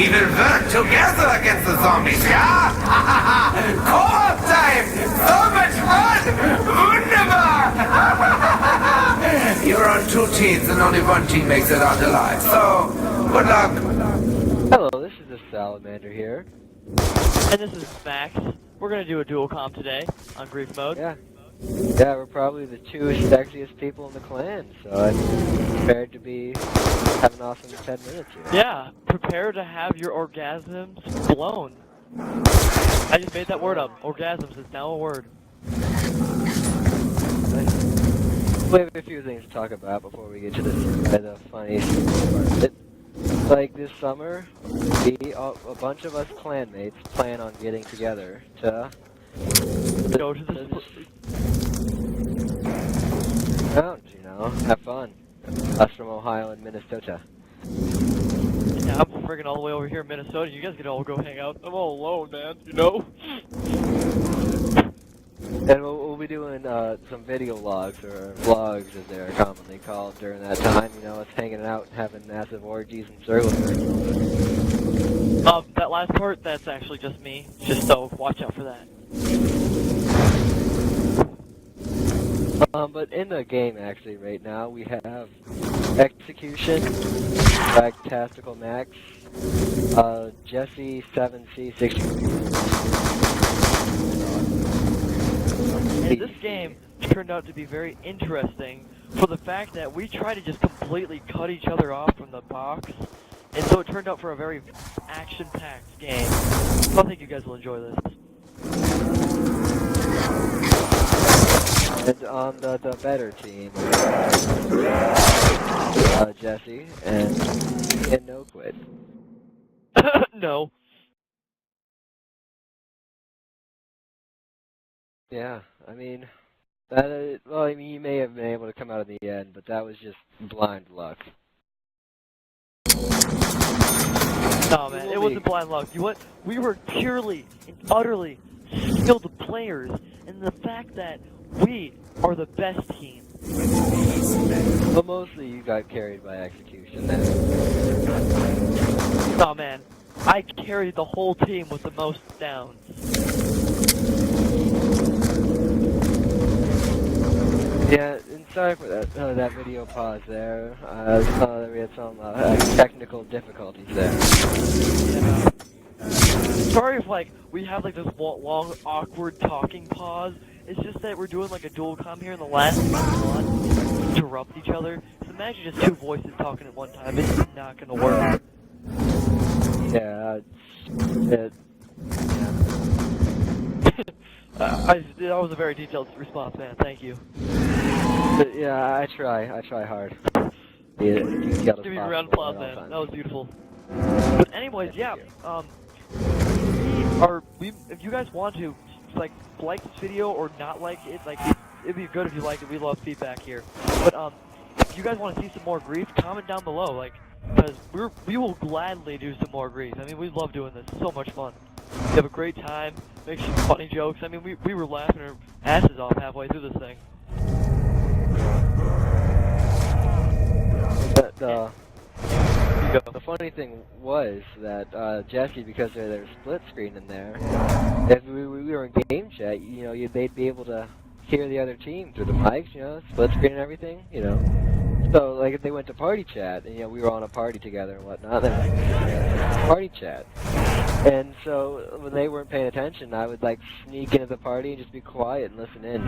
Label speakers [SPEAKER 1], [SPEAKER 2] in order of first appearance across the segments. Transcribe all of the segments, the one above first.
[SPEAKER 1] We will work together against the zombies, yeah? Co-op time! So much fun! Wunderbar! You're on 2 teams and only 1 team makes it out alive, so good luck.
[SPEAKER 2] Hello, this is the Salamander here.
[SPEAKER 3] And this is Max. We're gonna do a dual comm today on grief mode.
[SPEAKER 2] Yeah, we're probably the 2 sexiest people in the clan, so I'm prepared to have an awesome 10 minutes here.
[SPEAKER 3] Yeah, prepare to have your orgasms blown. I just made that word up. Orgasms is now a word.
[SPEAKER 2] We have a few things to talk about before we get to the funny part of it. Like this summer, a bunch of us clanmates plan on getting together to
[SPEAKER 3] Go to the
[SPEAKER 2] mountains, you know, have fun. Us from Ohio and Minnesota.
[SPEAKER 3] Yeah, I'm friggin' all the way over here in Minnesota. You guys can all go hang out. I'm all alone, man, you know?
[SPEAKER 2] And we'll be doing some video logs, or vlogs as they're commonly called during that time, you know, us hanging out and having massive orgies and circles.
[SPEAKER 3] That last part, that's actually just me. Just so, watch out for that.
[SPEAKER 2] But in the game, actually, right now, we have Execution, SwagtasticalMax, Jesse 7C63.
[SPEAKER 3] And this game turned out to be very interesting for the fact that we tried to just completely cut each other off from the box, and so it turned out for a very action-packed game. So I think you guys will enjoy this.
[SPEAKER 2] And on the better team, Jesse and NOQUIT.
[SPEAKER 3] No.
[SPEAKER 2] Yeah, I mean, well, I mean, you may have been able to come out in the end, but that was just blind luck.
[SPEAKER 3] No, man, it wasn't blind luck. You what? We were purely and utterly skilled players, and the fact that we are the best team.
[SPEAKER 2] But mostly you got carried by Execution then.
[SPEAKER 3] No, man, I carried the whole team with the most downs.
[SPEAKER 2] Yeah, and sorry for that video pause there. I saw that we had some technical difficulties there.
[SPEAKER 3] Yeah. Sorry if, like, we have, like, this long, awkward talking pause. It's just that we're doing, like, a dual comm here in the last one. Interrupt each other. So imagine just 2 voices talking at one time. It's not gonna work.
[SPEAKER 2] Yeah,
[SPEAKER 3] that was a very detailed response, man. Thank you.
[SPEAKER 2] But yeah, I try hard.
[SPEAKER 3] Give me a round of applause, man. That was beautiful. But anyways, yeah, if you guys want to, like this video or not like it, like, it'd be good if you liked it. We love feedback here. But, if you guys want to see some more grief, comment down below, like, because we will gladly do some more grief. I mean, we love doing this. It's so much fun. We have a great time, make some funny jokes. I mean, we were laughing our asses off halfway through this thing.
[SPEAKER 2] The funny thing was that Jesse, because they're split screen in there, if we were in game chat, you know, they'd be able to hear the other team through the mics, you know, split screen and everything, you know. So, like, if they went to party chat, and, you know, we were on a party together and whatnot, then party chat. And so, when they weren't paying attention, I would, like, sneak into the party and just be quiet and listen in.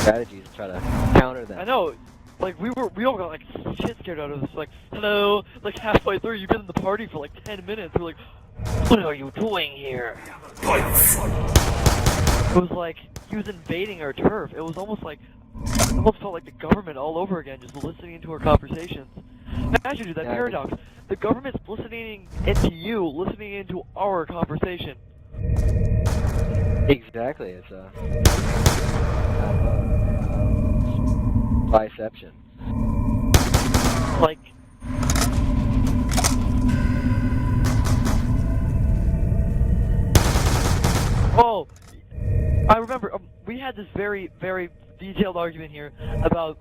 [SPEAKER 2] Strategies to try to counter them.
[SPEAKER 3] I know, like, we all got, like, shit scared out of this. Like, hello, like, halfway through, you've been in the party for, like, 10 minutes. We're like, what are you doing here? It was like, he was invading our turf. It was almost like, it almost felt like the government all over again, just listening into our conversations. Imagine, dude, that paradox. The government's listening into you, listening into our conversation.
[SPEAKER 2] Exactly, it's biception.
[SPEAKER 3] Like, oh, I remember, we had this very, very detailed argument here about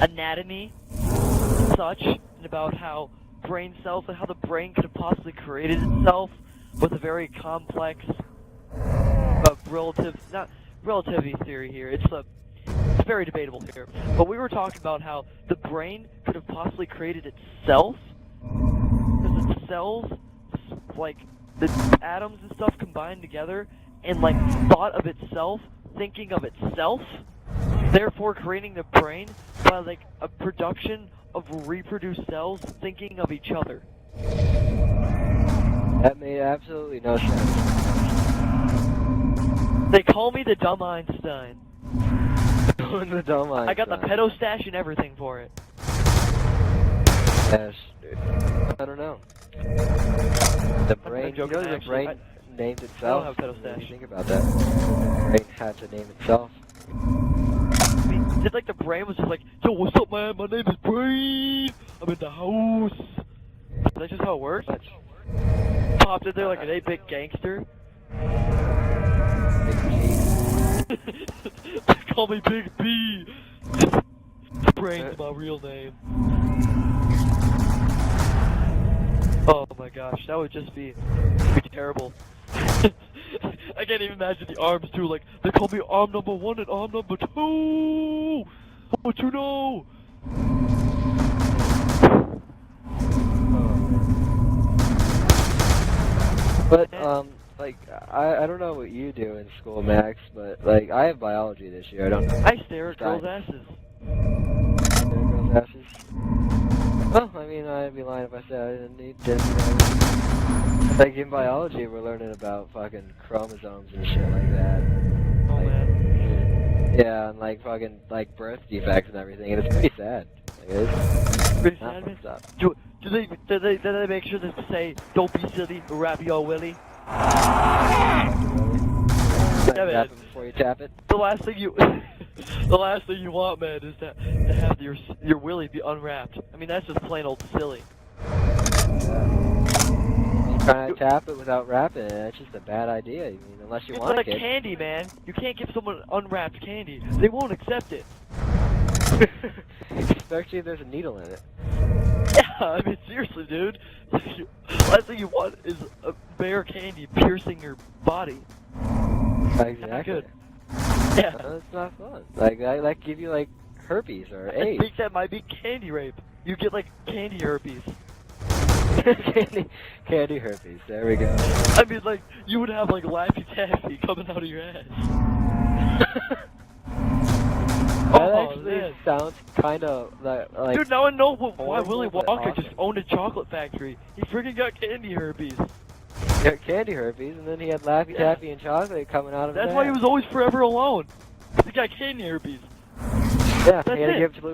[SPEAKER 3] anatomy and such, and about how brain cells and how the brain could have possibly created itself with a very complex relativity theory here. It's very debatable here. But we were talking about how the brain could have possibly created itself. Because the cells, like the atoms and stuff combined together and like thought of itself, thinking of itself, therefore creating the brain by like a production of reproduced cells thinking of each other.
[SPEAKER 2] That made absolutely no sense.
[SPEAKER 3] They call me the dumb Einstein.
[SPEAKER 2] The dumb Einstein.
[SPEAKER 3] I got the pedo stash and everything for it.
[SPEAKER 2] Yes, dude. I don't know. The brain, you know, the brain named itself.
[SPEAKER 3] I don't have pedo stash.
[SPEAKER 2] What do you think about that? The brain had to name itself.
[SPEAKER 3] I mean, did like the brain was just like, yo, what's up, man? My name is Brain. I'm in the house. Is that just how it works? Popped in there like an 8-bit gangster. They call me Big B. Brain's my real name. Oh my gosh, that would just be terrible. I can't even imagine the arms too. Like they call me arm number 1 and arm number 2. What you know?
[SPEAKER 2] But like I don't know what you do in school, Max, but like I have biology this year. I don't know.
[SPEAKER 3] I stare at girls' asses.
[SPEAKER 2] Stare at girls' asses? Well, I mean, I'd be lying if I said I didn't need to. Like in biology, we're learning about fucking chromosomes and shit like that.
[SPEAKER 3] Oh
[SPEAKER 2] like,
[SPEAKER 3] man.
[SPEAKER 2] Yeah, and like fucking like birth defects and everything, and it's pretty sad. Like, it's
[SPEAKER 3] Pretty sad, man. Do they make sure to say, don't be silly, ravioli willy?
[SPEAKER 2] Yeah,
[SPEAKER 3] man.
[SPEAKER 2] before you tap it.
[SPEAKER 3] The last thing you want, man, is to have your willy be unwrapped. I mean, that's just plain old silly.
[SPEAKER 2] Trying to tap it without wrapping it, that's just a bad idea. I mean, unless you want
[SPEAKER 3] It's
[SPEAKER 2] to
[SPEAKER 3] like candy, man. You can't give someone unwrapped candy. They won't accept it.
[SPEAKER 2] Especially if there's a needle in it.
[SPEAKER 3] Yeah, I mean, seriously, dude. Last thing you want is a bare candy piercing your body.
[SPEAKER 2] Exactly.
[SPEAKER 3] Not good. Yeah.
[SPEAKER 2] That's not fun. Like, that give you, like, herpes or AIDS.
[SPEAKER 3] I think that might be candy rape. You get, like, candy herpes.
[SPEAKER 2] candy herpes, there we go.
[SPEAKER 3] I mean, like, you would have, like, Laffy Taffy coming out of your ass.
[SPEAKER 2] That actually sounds kind of like...
[SPEAKER 3] Dude, now I know why Willy Wonka just owned a chocolate factory. He freaking got candy herpes.
[SPEAKER 2] He got candy herpes, and then he had Laffy Taffy and chocolate coming out of his
[SPEAKER 3] That's why he
[SPEAKER 2] ass.
[SPEAKER 3] was always forever alone. He got candy herpes.
[SPEAKER 2] Yeah,
[SPEAKER 3] That's
[SPEAKER 2] he had to
[SPEAKER 3] it.
[SPEAKER 2] give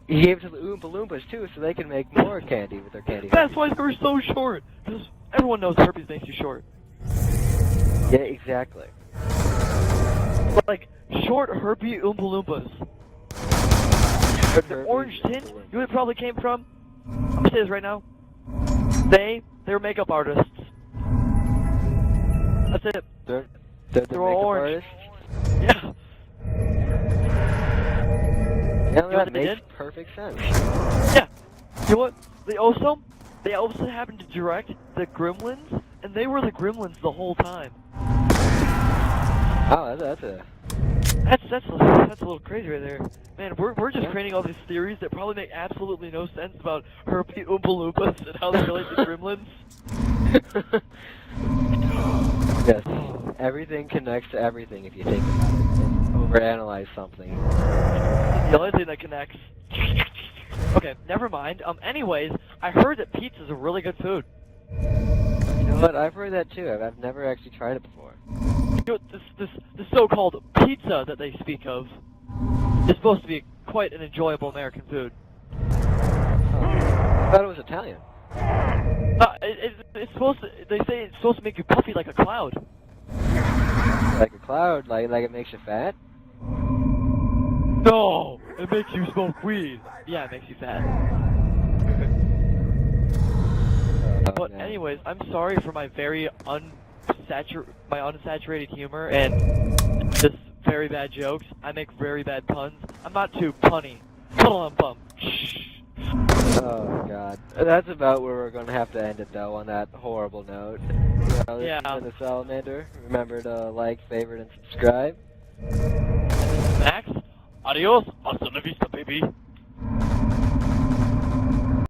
[SPEAKER 2] he gave it to the Oompa Loompas, too, so they can make more candy with their candy herpes.
[SPEAKER 3] That's why they were so short. Because everyone knows herpes makes you short.
[SPEAKER 2] Yeah, exactly.
[SPEAKER 3] But, like, short herpy Oompa Loompas. The orange tint, you know where it probably came from? I'm gonna say this right now. They were makeup artists. That's it.
[SPEAKER 2] They're
[SPEAKER 3] They're all orange.
[SPEAKER 2] artists?
[SPEAKER 3] Yeah.
[SPEAKER 2] Yeah,
[SPEAKER 3] You know what
[SPEAKER 2] that
[SPEAKER 3] they
[SPEAKER 2] makes
[SPEAKER 3] did?
[SPEAKER 2] perfect sense.
[SPEAKER 3] Yeah. You know what? They also happened to direct the Gremlins, and they were the Gremlins the whole time.
[SPEAKER 2] Oh, that's
[SPEAKER 3] That's a little crazy right there. Man, we're just creating all these theories that probably make absolutely no sense about herpy Oompa Loompas and how they relate to Gremlins.
[SPEAKER 2] Yes, everything connects to everything if you think about it and overanalyze something.
[SPEAKER 3] The only thing that connects. Okay, never mind. Anyways, I heard that pizza's a really good food.
[SPEAKER 2] You know what? I've heard that too. I've never actually tried it before.
[SPEAKER 3] You know, this so-called pizza that they speak of is supposed to be quite an enjoyable American food.
[SPEAKER 2] I thought it was Italian.
[SPEAKER 3] It's supposed to. They say it's supposed to make you puffy like a cloud.
[SPEAKER 2] Like a cloud, like it makes you fat?
[SPEAKER 3] No, it makes you smoke weed. Yeah, it makes you fat. But
[SPEAKER 2] man.
[SPEAKER 3] anyways, I'm sorry for my very unsaturated humor and just very bad jokes. I make very bad puns. I'm not too punny. Hold on, bum. Shh.
[SPEAKER 2] Oh god. That's about where we're gonna have to end it though, on that horrible note.
[SPEAKER 3] Yeah.
[SPEAKER 2] Listen to the Salamander. Remember to like, favorite, and subscribe.
[SPEAKER 3] Max, adios, hasta la vista, baby.